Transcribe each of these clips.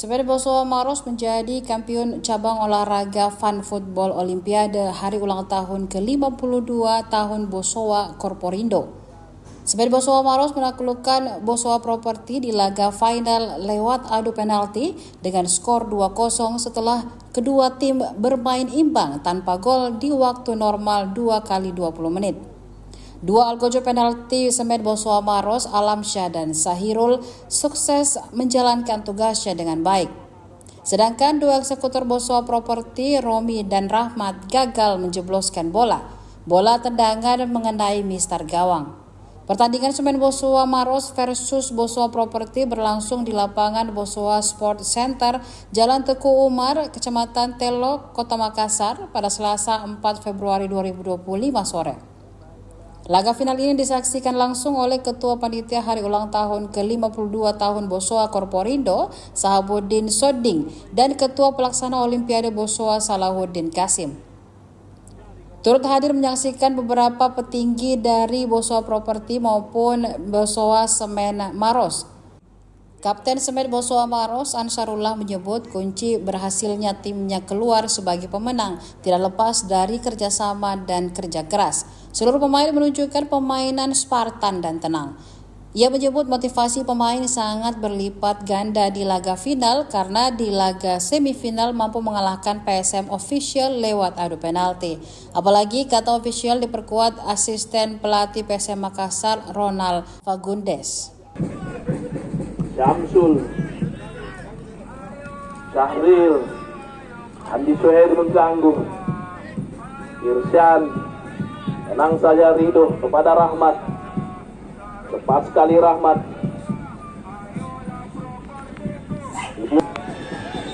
Semen Bosowa Maros menjadi kampiun cabang olahraga Fun Football Olimpiade hari ulang tahun ke-52 tahun Bosowa Corporindo. Semen Bosowa Maros menaklukkan Bosowa Property di laga final lewat adu penalti dengan skor 2-0 setelah kedua tim bermain imbang tanpa gol di waktu normal 2 kali 20 menit. Dua algojo penalti Semen Bosowa Maros, Alamsyah dan Sahirul sukses menjalankan tugasnya dengan baik. Sedangkan dua eksekutor Bosowa Property, Romi dan Rahmat, gagal menjebloskan bola. Bola tendangan mengenai mistar gawang. Pertandingan Semen Bosowa Maros versus Bosowa Property berlangsung di lapangan Bosowa Sport Center, Jalan Teguh Umar, Kecamatan Telok, Kota Makassar pada Selasa 4 Februari 2025 sore. Laga final ini disaksikan langsung oleh Ketua Panitia Hari Ulang Tahun ke-52 tahun Bosowa Corporindo, Sahabuddin Soding, dan Ketua Pelaksana Olimpiade Bosowa Salahuddin Kasim. Turut hadir menyaksikan beberapa petinggi dari Bosowa Property maupun Bosowa Semen Maros. Kapten Semen Bosowa Maros, Ansarullah, menyebut kunci berhasilnya timnya keluar sebagai pemenang tidak lepas dari kerjasama dan kerja keras. Seluruh pemain menunjukkan permainan Spartan dan tenang. Ia menyebut motivasi pemain sangat berlipat ganda di laga final karena di laga semifinal mampu mengalahkan PSM Official lewat adu penalti. Apalagi kata official diperkuat asisten pelatih PSM Makassar, Ronald Fagundes. Syamsul, Syahril, Andi Suhairi mengganggu, Irsyad, tenang saja Ridho kepada Rahmat, cepat sekali Rahmat,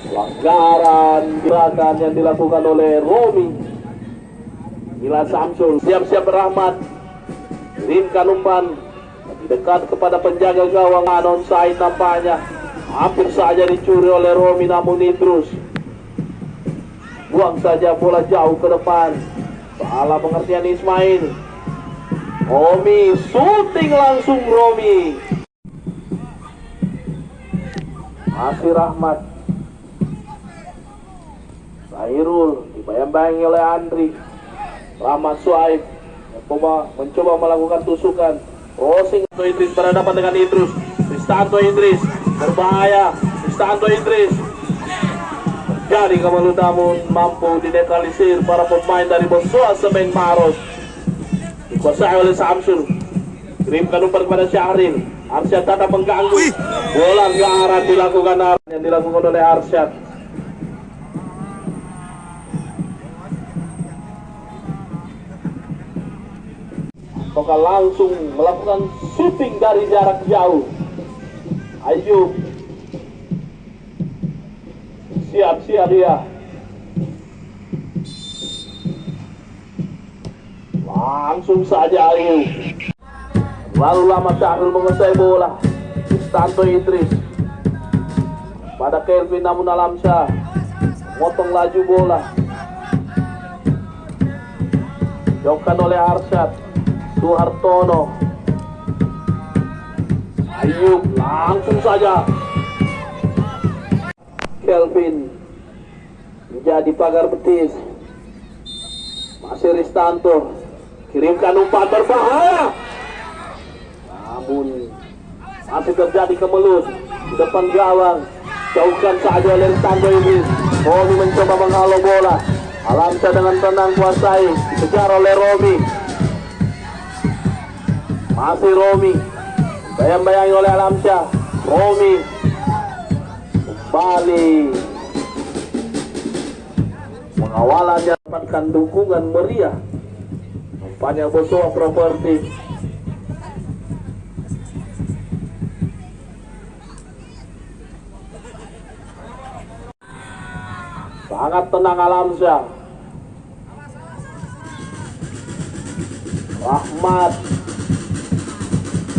pelanggaran gerakan yang dilakukan oleh Romi, Gila Syamsul, siap-siap Rahmat, kirimkan umpan, dekat kepada penjaga gawang, onside nampaknya hampir saja dicuri oleh Romi, namun Idrus buang saja bola jauh ke depan. Salah pengertian Ismail. Romi shooting langsung Romi. Masih Rahmat. Sahirul dibayang-bayangi oleh Andri. Rahmat Suaib mencoba melakukan tusukan. Crossing Idris berhadapan dengan Idrus. Kristanto Idris berbahaya. Kristanto Idris jadi kemalu, namun mampu dinetralisir para pemain dari Bosowa Semen Maros. Dikuasai oleh Samsul. Kirimkan umpan kepada Syahril. Arsyad tetap mengganggu. Bola ke arah yang dilakukan oleh Arsyad. Maka langsung melakukan shooting dari jarak jauh. Ayub siap-siap dia. Langsung saja Ayub. Lalu lama Syahrul menguasai bola. Kristanto Idris pada Kelvin, namun Alamsyah motong laju bola. Jauhkan oleh Arsyad. Suhartono, Ayub langsung saja. Kelvin menjadi pagar betis. Masih Ristanto, kirimkan umpan berbahaya, namun masih terjadi kemelut di depan gawang. Jauhkan saja oleh Ristanto ini. Romi mencoba menghalau bola. Alamsyah dengan tenang kuasai, dikejar oleh Romi. Masih Romi, bayang-bayangi oleh Alamsyah. Romi kembali pengawalannya, dapatkan dukungan meriah umpannya Bosowa Property. Sangat tenang Alamsyah. Rahmat,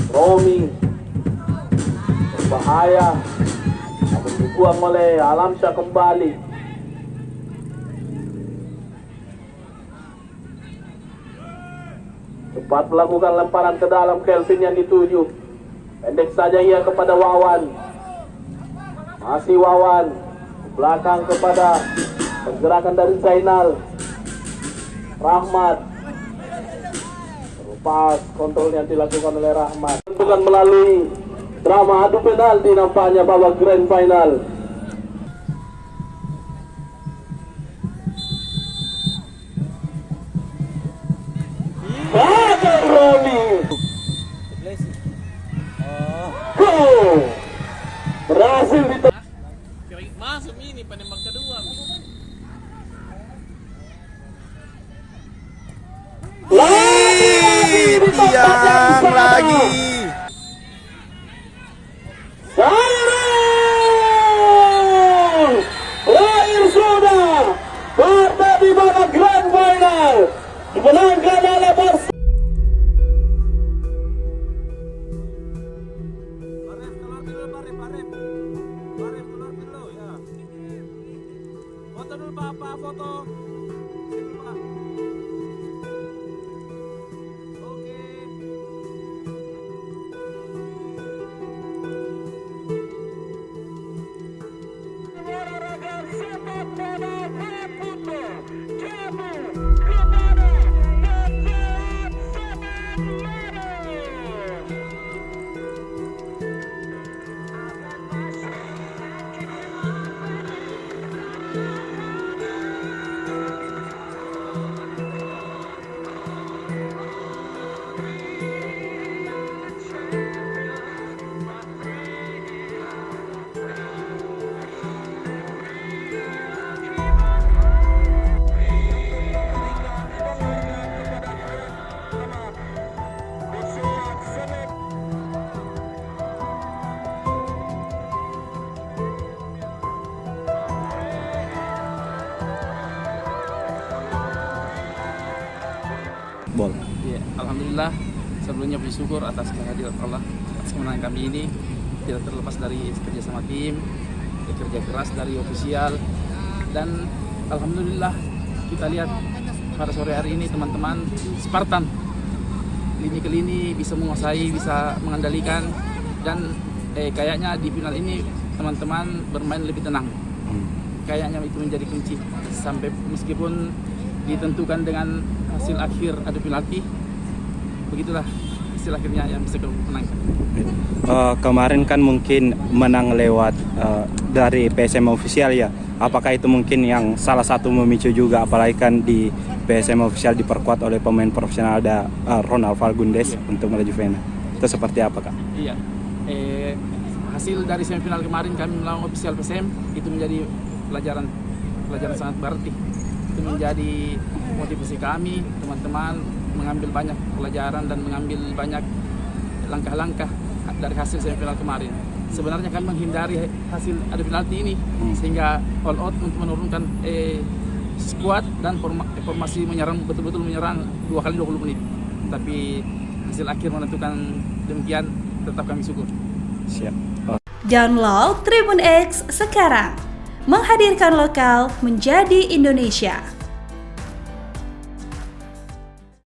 Romi berbahaya, namun dibuang oleh Alamsyah kembali. Cepat melakukan lemparan ke dalam. Kelvin yang dituju, pendek saja ia kepada Wawan. Masih Wawan. Belakang kepada pergerakan dari Zainal. Rahmat. Pas kontrol yang dilakukan oleh Rahmat. Bukan melalui drama adu penalti nampaknya babak grand final. Bagai Roni. Berhasil masuk ini penembak kedua. Tiang lagi. Sayang! Lahir sudah berada di babak grand final dimenangkan oleh Barcelona. Foto dulu Pak, foto. Sini Pak. Oke. Olahraga sepak bola berputar jauh kepada Pecah Semen Maros. Bol. Ya, alhamdulillah sebelumnya bersyukur atas kehadiran Allah atas kemenangan kami ini, tidak terlepas dari kerja sama tim, kerja keras dari ofisial, dan alhamdulillah kita lihat pada sore hari ini teman-teman Spartan lini ke lini bisa menguasai, bisa mengendalikan, dan kayaknya di final ini teman-teman bermain lebih tenang. Kayaknya itu menjadi kunci sampai meskipun ditentukan dengan hasil akhir adu penalti, begitulah hasil akhirnya yang bisa kita menangkan. Kemarin kan mungkin menang lewat dari PSM official ya. Apakah itu mungkin yang salah satu memicu juga, apalagi kan di PSM official diperkuat oleh pemain profesional ada Ronald Valgundes untuk menuju final. Itu seperti apa Kak? Iya, hasil dari semifinal kemarin kami melawan official PSM itu menjadi pelajaran sangat berarti. Itu menjadi motivasi kami, teman-teman mengambil banyak pelajaran dan mengambil banyak langkah-langkah dari hasil semifinal kemarin. Sebenarnya kami menghindari hasil adu penalti ini sehingga all out untuk menurunkan skuad dan formasi menyerang, betul-betul menyerang 2 kali 20 menit. Tapi hasil akhir menentukan demikian, tetap kami syukur. Siap. Download Tribun X sekarang, menghadirkan lokal menjadi Indonesia.